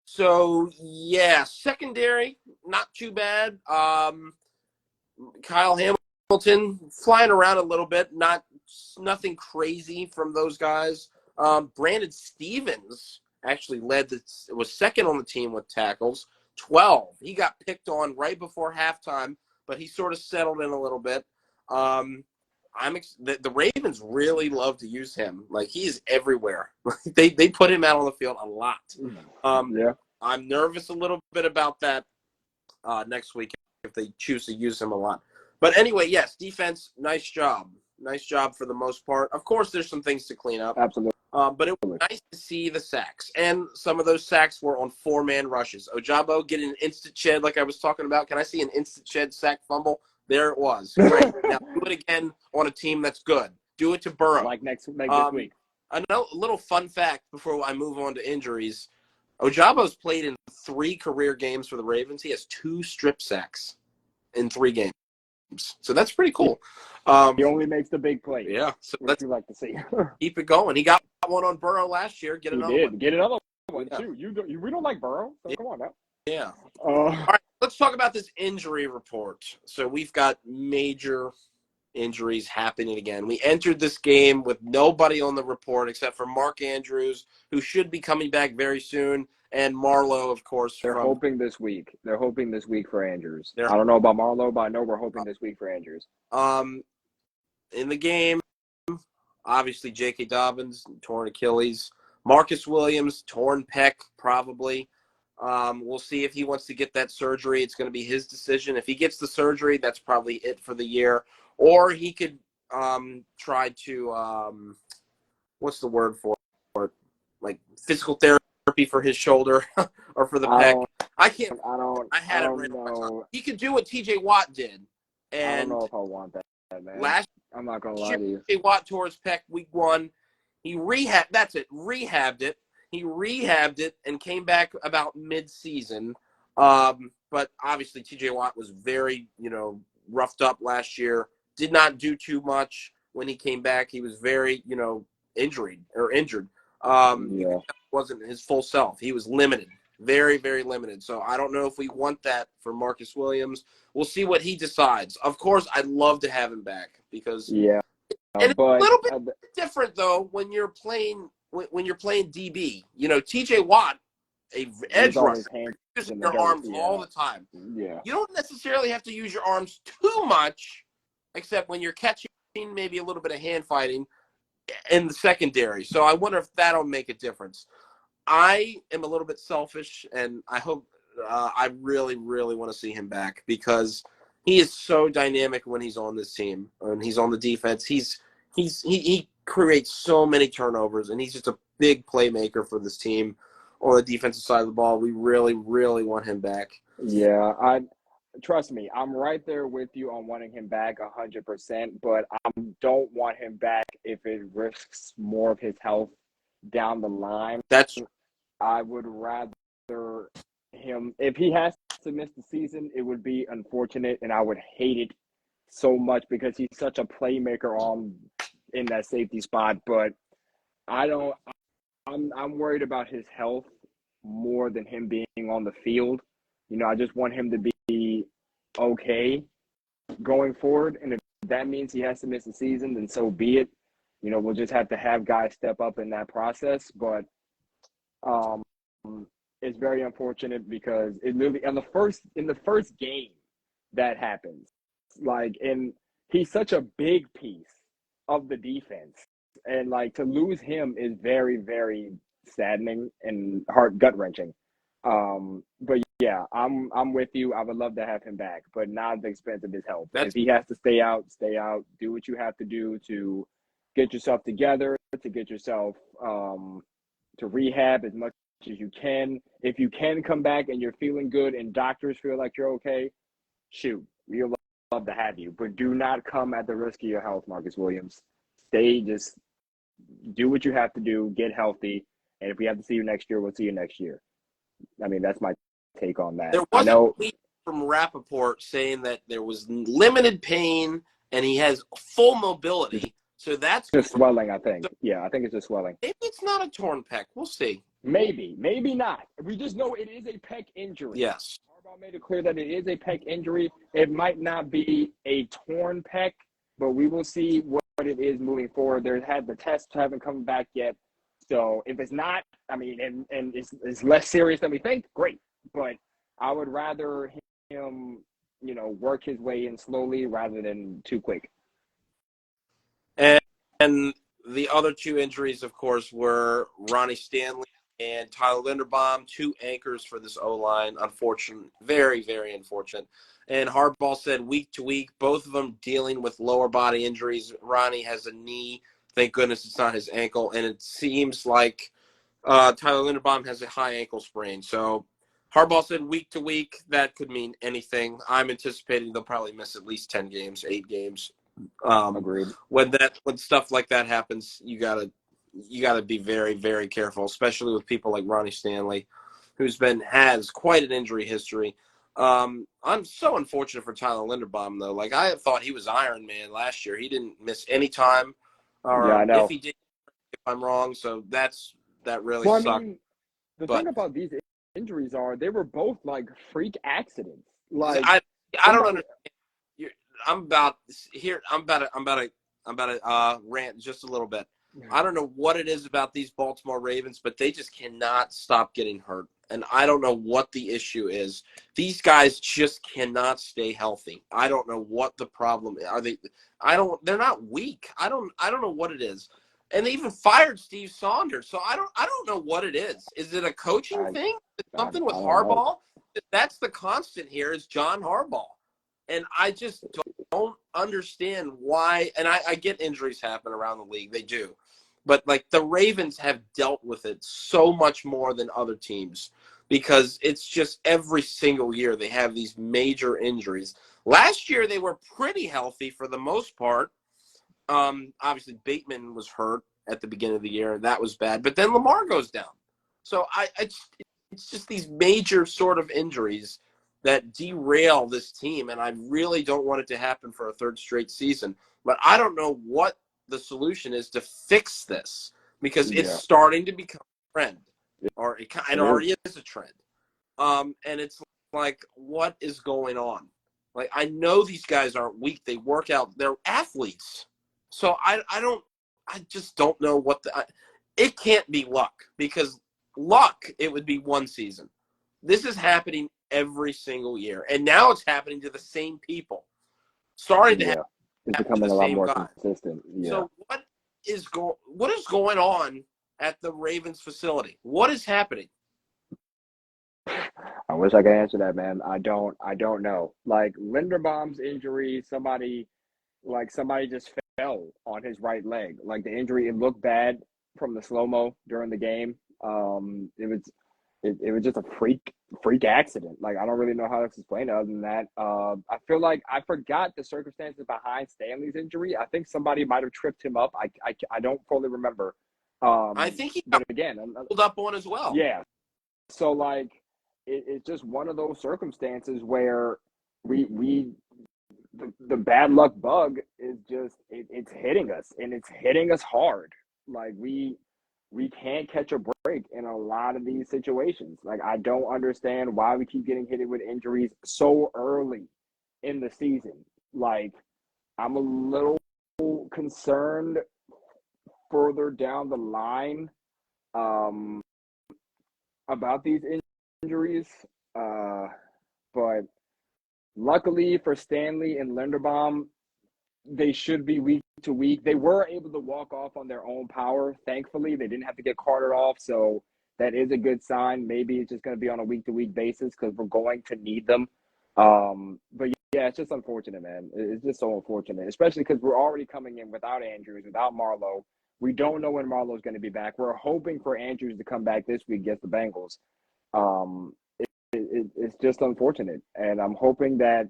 So, yeah, secondary, not too bad. Kyle Hamilton flying around a little bit, nothing crazy from those guys. Brandon Stevens actually was second on the team with tackles, 12. He got picked on right before halftime, but he sort of settled in a little bit. The Ravens really love to use him. Like, he's everywhere. they put him out on the field a lot. Yeah. I'm nervous a little bit about that next week if they choose to use him a lot. But anyway, yes, defense, nice job. Nice job for the most part. Of course, there's some things to clean up. Absolutely. But it was nice to see the sacks. And some of those sacks were on 4-man rushes. Ojabo getting an instant shed like I was talking about. Can I see an instant shed sack fumble? There it was. Great. Now do it again on a team that's good. Do it to Burrow. Like this week. A little fun fact before I move on to injuries. Ojabo's played in 3 career games for the Ravens. He has 2 strip sacks in 3 games. So that's pretty cool. He only makes the big play. Yeah. So let's like to see. Keep it going. He got one on Burrow last year. Get another one. Get another one, too. We don't like Burrow, so come on now. Yeah. All right, let's talk about this injury report. So we've got major injuries happening again. We entered this game with nobody on the report except for Mark Andrews, who should be coming back very soon, and Marlowe, of course. They're hoping this week. They're hoping this week for Andrews. I don't know about Marlowe, but I know we're hoping this week for Andrews. In the game, obviously J.K. Dobbins, torn Achilles. Marcus Williams, torn pec, probably. We'll see if he wants to get that surgery. It's going to be his decision. If he gets the surgery, that's probably it for the year. Or he could try to what's the word for it? Like physical therapy for his shoulder or for the pec. I had it right on my tongue. He could do what T.J. Watt did. And I don't know if I want that, man. I'm not going to lie to you. T.J. Watt tore his pec week 1. He rehabbed it. He rehabbed it and came back about mid-season. But obviously T.J. Watt was very, roughed up last year. Did not do too much when he came back. He was very, injured. He wasn't his full self. He was limited, very, very limited. So I don't know if we want that for Marcus Williams. We'll see what he decides. Of course, I'd love to have him back because and it's a little bit different though when you're playing DB. T.J. Watt, a edge rusher, using your arms all the time. Yeah. You don't necessarily have to use your arms too much, except when you're catching maybe a little bit of hand fighting in the secondary. So I wonder if that'll make a difference. I am a little bit selfish, and I hope I really, really want to see him back because he is so dynamic when he's on this team and he's on the defense. He creates so many turnovers, and he's just a big playmaker for this team on the defensive side of the ball. We really, really want him back. Yeah, trust me, I'm right there with you on wanting him back 100%, but I don't want him back if it risks more of his health down the line. I would rather him, if he has to miss the season, it would be unfortunate, and I would hate it so much because he's such a playmaker in that safety spot. But I don't. I'm worried about his health more than him being on the field. I just want him to be okay going forward. And if that means he has to miss a season, then so be it. We'll just have to have guys step up in that process. But um, it's very unfortunate because it literally in the first game that happens, and he's such a big piece of the defense, and to lose him is very, very saddening and heart gut wrenching. But yeah, I'm with you. I would love to have him back, but not at the expense of his health. If That's he has to stay out, stay out. Do what you have to do to get yourself together, to get yourself to rehab as much as you can. If you can come back and you're feeling good and doctors feel like you're okay, shoot, we'll love to have you. But do not come at the risk of your health, Marcus Williams. Just do what you have to do, get healthy, and if we have to see you next year, we'll see you next year. I mean, that's my take on that. There I was a know tweet from Rappaport saying that there was limited pain and he has full it's mobility. So that's good just for him. swelling, I think. So Yeah, I think it's just swelling. maybe it's not a torn pec. We'll see. Maybe, maybe not. We just know it is a pec injury. Yes. Harbaugh made it clear that it is a pec injury. It might not be a torn pec, but we will see what it is moving forward. The tests haven't come back yet. So if it's not, I mean, and it's less serious than we think, great. But I would rather him, work his way in slowly rather than too quick. And the other two injuries, of course, were Ronnie Stanley and Tyler Linderbaum, two anchors for this O-line. Unfortunate, very, very unfortunate. And Harbaugh said week to week, both of them dealing with lower body injuries. Ronnie has a knee. Thank goodness it's not his ankle. And it seems like Tyler Linderbaum has a high ankle sprain. So Harbaugh said week to week, that could mean anything. I'm anticipating they'll probably miss at least 10 games, 8 games. Agreed. When stuff like that happens, you gotta be very, very careful, especially with people like Ronnie Stanley, has quite an injury history. I'm so unfortunate for Tyler Linderbaum though. Like I thought he was Iron Man last year. He didn't miss any time, Yeah, I or if know. he did, if I'm wrong. So that really Well, I sucked. mean, the thing But about these injuries are they were both freak accidents. Like I don't somebody, understand. You're, I'm about here. I'm about to rant just a little bit. I don't know what it is about these Baltimore Ravens, but they just cannot stop getting hurt. And I don't know what the issue is. These guys just cannot stay healthy. I don't know what the problem is. They're not weak. I don't know what it is. And they even fired Steve Saunders. So I don't know what it is. Is it a coaching I, thing? Is it I, something I with don't know. Harbaugh? That's the constant here is John Harbaugh. And I just don't understand why. And I get injuries happen around the league. They do. But the Ravens have dealt with it so much more than other teams because it's just every single year they have these major injuries. Last year they were pretty healthy for the most part. Obviously Bateman was hurt at the beginning of the year, and that was bad. But then Lamar goes down. So it's just these major sort of injuries that derail this team, and I really don't want it to happen for a third straight season. But I don't know what the solution is to fix this because it's Yeah, starting to become a trend, or it it is. already is a trend. And it's like, what is going on? Like, I know these guys aren't weak; they work out; they're athletes. So I just don't know it can't be luck because luck it would be one season. This is happening every single year, and now it's happening to the same people. Starting to Yeah, it's happen to the becoming a lot same more guy. consistent. Yeah, So what is going on at the Ravens facility? What is happening? I wish I could answer that, man. I don't know. Like Linderbaum's injury, somebody just fell on his right leg. Like the injury, it looked bad from the slow mo during the game. It was just a freak accident. Like I don't really know how to explain it other than that. I feel like I forgot the circumstances behind Stanley's injury. I think somebody might have tripped him up. I don't fully remember. I think he But got again, pulled up on as well. yeah. So it's just one of those circumstances where we the bad luck bug is just it's hitting us and it's hitting us hard. Like we can't catch a break in a lot of these situations. Like, I don't understand why we keep getting hit with injuries so early in the season. Like, I'm a little concerned further down the line um, about these injuries. But luckily for Stanley and Linderbaum, they should be week to week. They were able to walk off on their own power. Thankfully, they didn't have to get carted off. So that is a good sign. Maybe it's just going to be on a week to week basis because we're going to need them. But yeah, it's just unfortunate, man. It's just so unfortunate, especially because we're already coming in without Andrews, without Marlowe. We don't know when Marlowe's going to be back. We're hoping for Andrews to come back this week against the Bengals. Um, it's just unfortunate, and I'm hoping that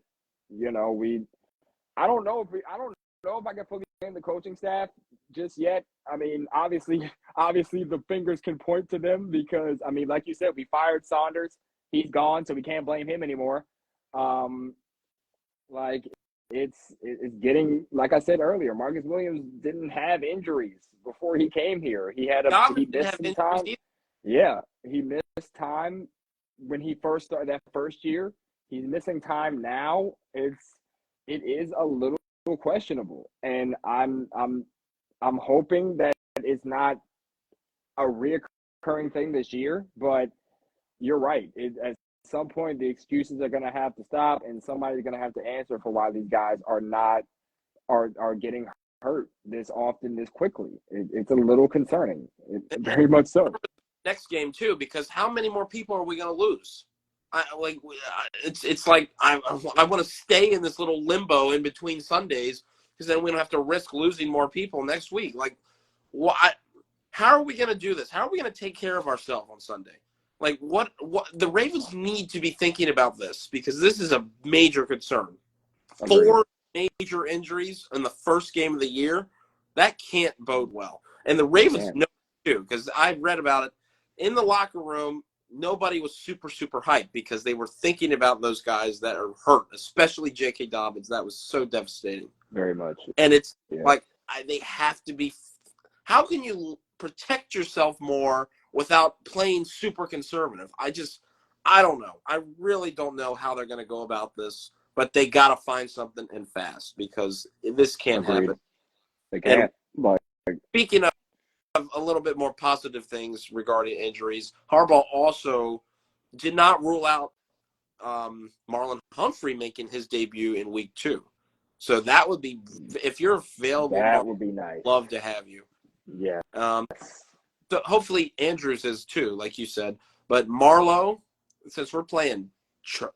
I don't know if I can fully blame the coaching staff just yet. I mean, obviously the fingers can point to them because I mean, like you said, we fired Saunders. He's gone, so we can't blame him anymore. Like it's getting, like I said earlier, Marcus Williams didn't have injuries before he came here. He Dobbins didn't missed have some injuries time. either. Yeah, he missed time when he first started that first year. He's missing time now. It is a little questionable, and I'm hoping that it's not a reoccurring thing this year. But you're right. At some point, the excuses are going to have to stop, and somebody's going to have to answer for why these guys are getting hurt this often, this quickly. It's a little concerning. Very much so. Next game too, because how many more people are we going to lose? It's like I want to stay in this little limbo in between Sundays because then we don't have to risk losing more people next week. Like, what? How are we going to do this? How are we going to take care of ourselves on Sunday? Like, what the Ravens need to be thinking about this because this is a major concern. Agreed. 4 major injuries in the first game of the year, that can't bode well. And the Ravens know too because I read about it in the locker room. Nobody was super hyped because they were thinking about those guys that are hurt, especially J.K. Dobbins. That was so devastating. Very much. And it's like they have to be – how can you protect yourself more without playing super conservative? I don't know. I really don't know how they're going to go about this, but they got to find something and fast because this can't happen. They can't. But speaking of a little bit more positive things regarding injuries, Harbaugh also did not rule out Marlon Humphrey making his debut in week 2. So that would be, if you're available, that would be nice. Love to have you. Yeah. So hopefully Andrews is too, like you said. But Marlowe, since we're playing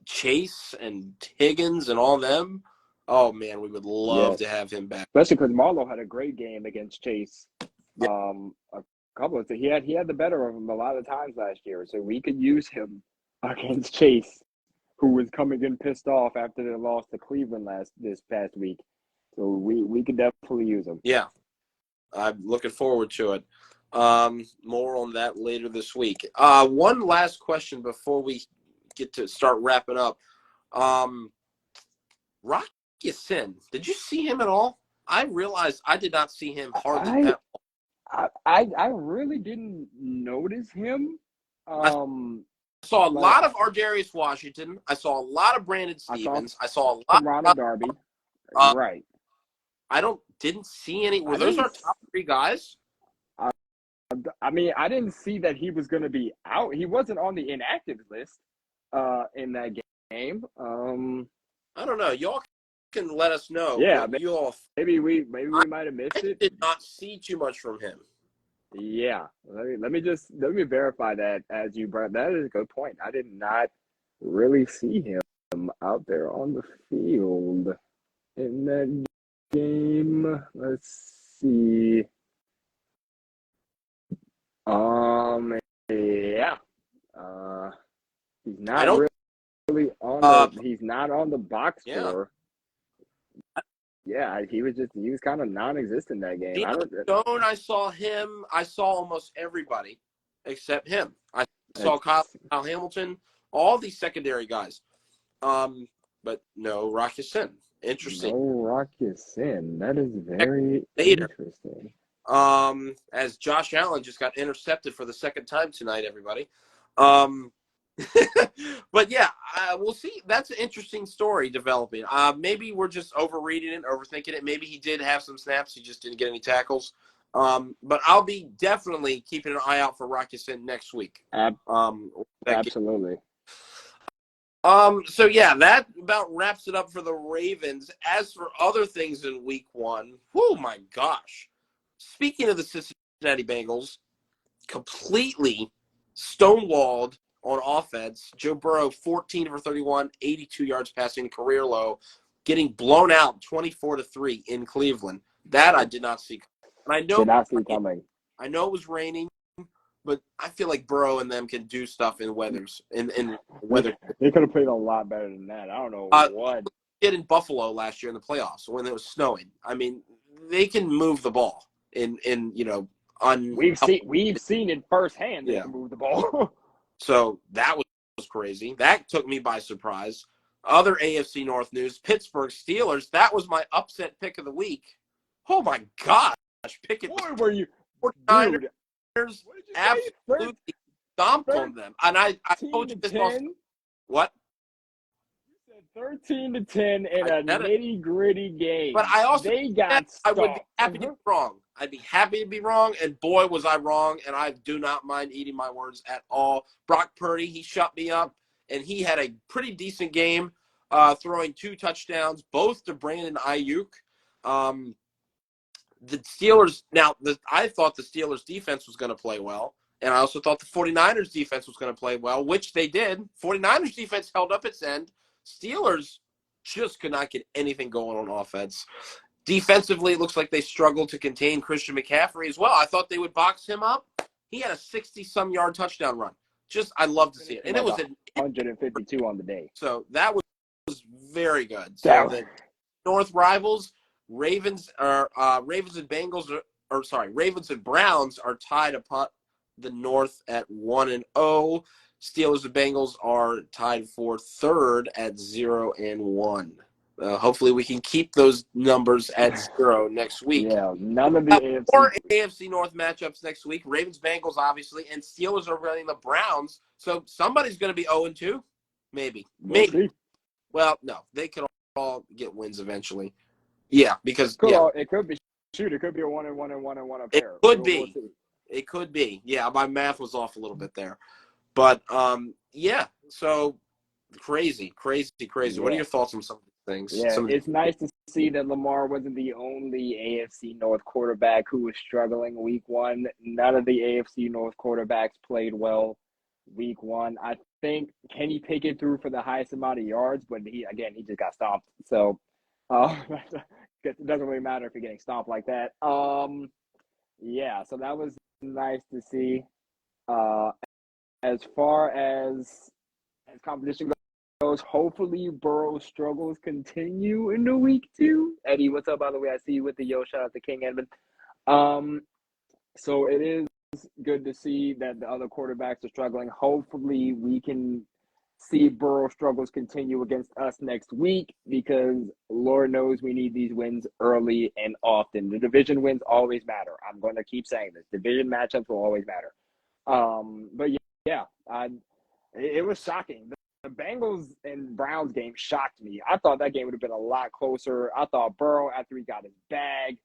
Chase and Higgins and all them, oh man, we would love to have him back. Especially because Marlowe had a great game against Chase. Yep. A couple of things. He had the better of him a lot of times last year, so we could use him against Chase, who was coming in pissed off after they lost to Cleveland this past week. So we could definitely use him. Yeah, I'm looking forward to it. More on that later this week. One last question before we get to start wrapping up. Rocky Sin, did you see him at all? I realized I did not see him hardly at all. I really didn't notice him. I saw a lot of Ardarius Washington. I saw a lot of Brandon Stevens. I saw a lot of Ronald Darby. Right. I didn't see any. Were those our top 3 guys? I mean, I didn't see that he was going to be out. He wasn't on the inactive list in that game. I don't know. Y'all can let us know. Yeah, maybe we might have missed it. I did not see too much from him. Yeah, let me verify that as you brought. That is a good point. I did not really see him out there on the field in that game. Let's see. Yeah. He's not really on the. He's not on the box score. Yeah, he was kind of non-existent that game. Stone, I saw him. I saw almost everybody except him. I saw Kyle Hamilton, all these secondary guys. But no Rocky Sin. Interesting. No Rocky Sin. That is very interesting. As Josh Allen just got intercepted for the second time tonight, everybody. But yeah, we'll see. That's an interesting story developing. Maybe we're just overreading it, overthinking it. Maybe he did have some snaps. He just didn't get any tackles. But I'll be definitely keeping an eye out for Rocky Sin next week. Absolutely. So yeah, that about wraps it up for the Ravens. As for other things in week one, oh my gosh. Speaking of the Cincinnati Bengals, completely stonewalled on offense. Joe Burrow, 14 for 31, 82 yards passing, career low, getting blown out 24-3 in Cleveland. That I did not see. And I know Did not see coming. I know it was raining, but I feel like Burrow and them can do stuff in weathers. In weather, they could have played a lot better than that. I don't know what. Did in Buffalo last year in the playoffs when it was snowing. I mean, they can move the ball in We've seen it firsthand. They can move the ball. So that was crazy. That took me by surprise. Other AFC North news: Pittsburgh Steelers. That was my upset pick of the week. Oh my gosh! Pick it. Boy, were you, 49ers dude? Absolutely stomped on them. And I told you this. What? 13-10 in a nitty-gritty game. But I also I would be happy to be wrong. I'd be happy to be wrong, and boy, was I wrong, and I do not mind eating my words at all. Brock Purdy, he shut me up, and he had a pretty decent game, throwing 2 touchdowns, both to Brandon Ayuk. The Steelers, I thought the Steelers' defense was going to play well, and I also thought the 49ers' defense was going to play well, which they did. 49ers' defense held up its end. Steelers just could not get anything going on offense. Defensively, it looks like they struggled to contain Christian McCaffrey as well. I thought they would box him up. He had a 60-some yard touchdown run. I love to see it. And it was 152 on the day. So that was very good. So the North rivals, Ravens and Bengals Ravens and Browns are tied upon the North at 1-0. Steelers and Bengals are tied for third at 0-1. Hopefully we can keep those numbers at 0 next week. Yeah, none of the AFC North matchups next week. Ravens, Bengals, obviously, and Steelers are running the Browns. So somebody's going to be 0-2. Maybe. Well, no, they could all get wins eventually. Yeah, because it could be. Shoot, it could be a 1-1 up there. It could be. Yeah, my math was off a little bit there. But, so crazy. Yeah. What are your thoughts on some of these things? Yeah, it's nice to see that Lamar wasn't the only AFC North quarterback who was struggling week one. None of the AFC North quarterbacks played well week one. I think Kenny Pickett threw for the highest amount of yards, but he just got stomped. So it doesn't really matter if you're getting stomped like that. So that was nice to see. As far as competition goes, hopefully Burrow's struggles continue into week 2. Eddie, what's up, by the way? I see you with the shout out to King Edmund. So it is good to see that the other quarterbacks are struggling. Hopefully we can see Burrow struggles continue against us next week, because Lord knows we need these wins early and often. The division wins always matter. I'm going to keep saying this. Division matchups will always matter. But it was shocking. The Bengals and Browns game shocked me. I thought that game would have been a lot closer. I thought Burrow, after he got his bag,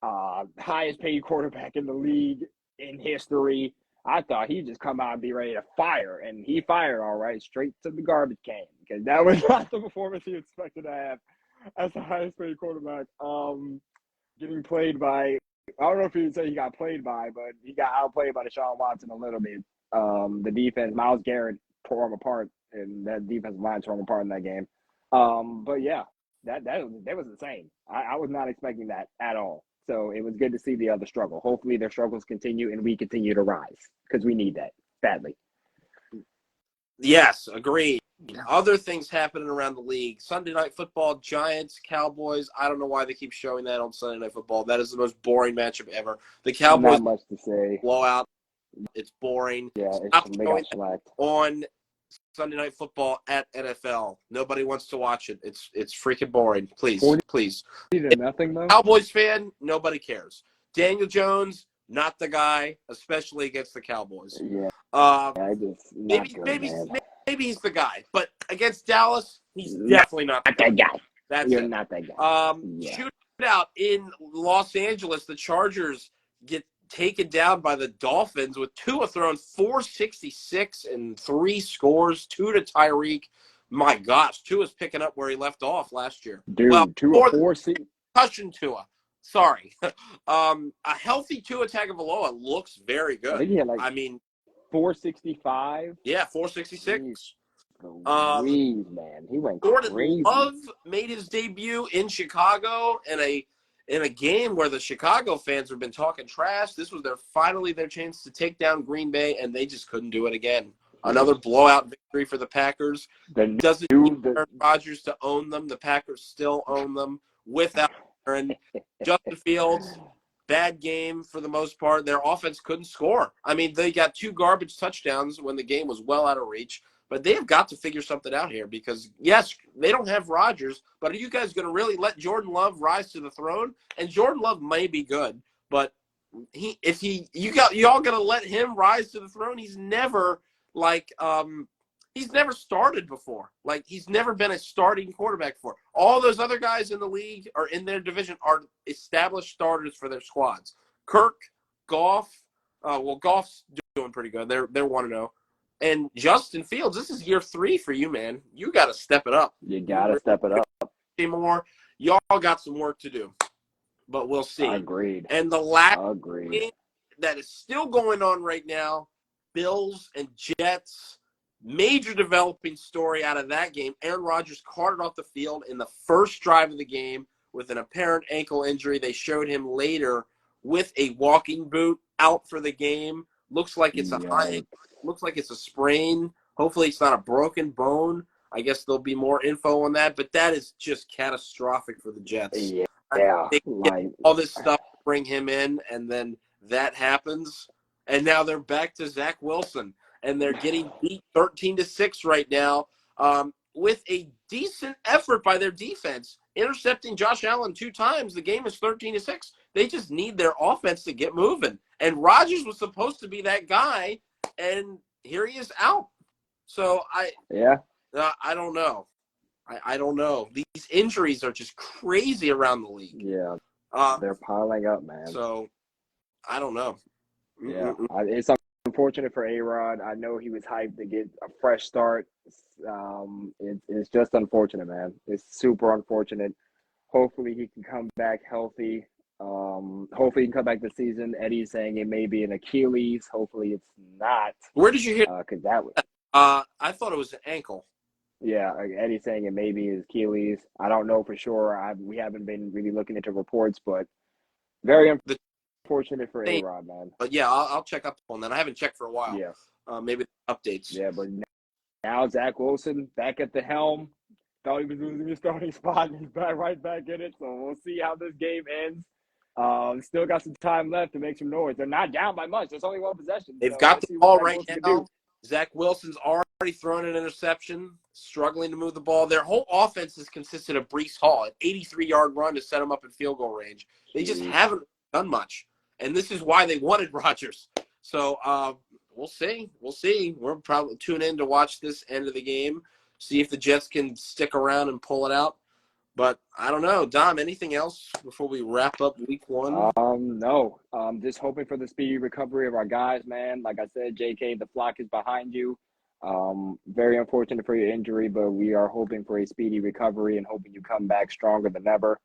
highest paid quarterback in the league in history, I thought he'd just come out and be ready to fire. And he fired all right, straight to the garbage can, because that was not the performance he expected to have as the highest paid quarterback. Getting played by, I don't know if you'd say he got played by, but he got outplayed by Deshaun Watson a little bit. The defense, Myles Garrett tore him apart, and that defensive line tore him apart in that game. But yeah, that was insane. I was not expecting that at all. So it was good to see the other struggle. Hopefully their struggles continue and we continue to rise, because we need that badly. Yes, agreed. Other things happening around the league. Sunday Night Football, Giants, Cowboys. I don't know why they keep showing that on Sunday Night Football. That is the most boring matchup ever. The Cowboys, not much to say. Blowout. It's boring. Yeah, they got shellacked on Sunday Night Football at NFL. Nobody wants to watch it. It's freaking boring. Please. 40-0, though. Cowboys fan, nobody cares. Daniel Jones, not the guy, especially against the Cowboys. Yeah, Um, I just not maybe, good, maybe, man. maybe he's the guy, but against Dallas, he's Not definitely not the that guy. guy. That's You're it. not that guy. Yeah. Shootout in Los Angeles, the Chargers get taken down by the Dolphins with Tua throwing 466 and 3 scores, 2 to Tyreek. My gosh, Tua's picking up where he left off last year. Well, Dude, more than 2 or 4 concussion Tua. Sorry. A healthy Tua Tagovailoa looks very I good. think he had like I mean, 465. yeah, Jeez 466. Louise, man. He went Jordan crazy. Love made his debut in Chicago in a game where the Chicago fans have been talking trash. This was finally their chance to take down Green Bay, and they just couldn't do it again. Another blowout victory for the Packers. The Doesn't need new the Aaron Rodgers to own them. The Packers still own them without Aaron. Justin Fields, bad game for the most part. Their offense couldn't score. I mean, they got 2 garbage touchdowns when the game was well out of reach. But they have got to figure something out here because, yes, they don't have Rodgers, but are you guys going to really let Jordan Love rise to the throne? And Jordan Love may be good, but y'all going to let him rise to the throne? He's never he's never started before. Like, he's never been a starting quarterback before. All those other guys in the league or in their division are established starters for their squads. Kirk, Goff, Goff's doing pretty good. They're 1-0. And Justin Fields, this is year 3 for you, man. You got to step it up. You gotta step it up. More. Y'all got some work to do, but we'll see. Agreed. And the last Agreed. game that is still going on right now, Bills and Jets. Major developing story out of that game. Aaron Rodgers carted off the field in the first drive of the game with an apparent ankle injury. They showed him later with a walking boot out for the game. Looks like it's a high ankle. Looks like it's a sprain. Hopefully it's not a broken bone. I guess there'll be more info on that, but that is just catastrophic for the Jets. Yeah. They get all this stuff to bring him in, and then that happens. And now they're back to Zach Wilson, and they're getting beat 13-6 right now with a decent effort by their defense. Intercepting Josh Allen 2 times, the game is 13-6. They just need their offense to get moving. And Rodgers was supposed to be that guy, and here he is out. So I don't know. I don't know. These injuries are just crazy around the league. Yeah. They're piling up, man. So I don't know. Yeah. It's unfortunate for A-Rod. I know he was hyped to get a fresh start. It's just unfortunate, man. It's super unfortunate. Hopefully he can come back healthy. Hopefully he can come back this season. Eddie's saying it may be an Achilles. Hopefully it's not. Where did you hear? Because that was. I thought it was an ankle. Yeah, Eddie's saying it may be his Achilles. I don't know for sure. We haven't been really looking into reports, but very unfortunate for A-Rod, man. But yeah, I'll check up on that. I haven't checked for a while. Yeah. Maybe updates. Yeah, but now Zach Wilson back at the helm. Thought he was losing his starting spot, and he's right back in it. So we'll see how this game ends. Still got some time left to make some noise. They're not down by much. There's only 1 possession. They've got the ball right now. Zach Wilson's already thrown an interception, struggling to move the ball. Their whole offense has consisted of Breece Hall, an 83-yard run to set them up in field goal range. They just haven't done much, and this is why they wanted Rodgers. So we'll see. We'll see. We're probably tune in to watch this end of the game, see if the Jets can stick around and pull it out. But I don't know. Dom, anything else before we wrap up week 1? No. Just hoping for the speedy recovery of our guys, man. Like I said, JK, the flock is behind you. Very unfortunate for your injury, but we are hoping for a speedy recovery and hoping you come back stronger than ever.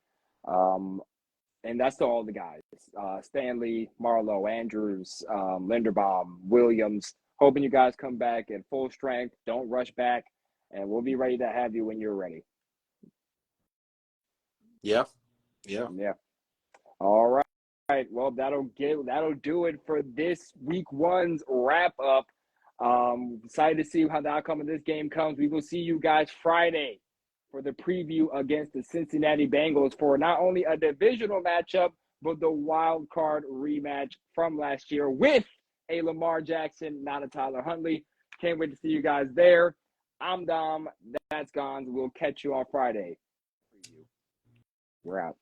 And that's to all the guys. Stanley, Marlowe, Andrews, Linderbaum, Williams. Hoping you guys come back at full strength. Don't rush back. And we'll be ready to have you when you're ready. Yeah. All right. Well, that'll do it for this week 1's wrap up. Excited to see how the outcome of this game comes. We will see you guys Friday for the preview against the Cincinnati Bengals for not only a divisional matchup, but the wild card rematch from last year with a Lamar Jackson, not a Tyler Huntley. Can't wait to see you guys there. I'm Dom. That's Gonz. We'll catch you on Friday. We're out.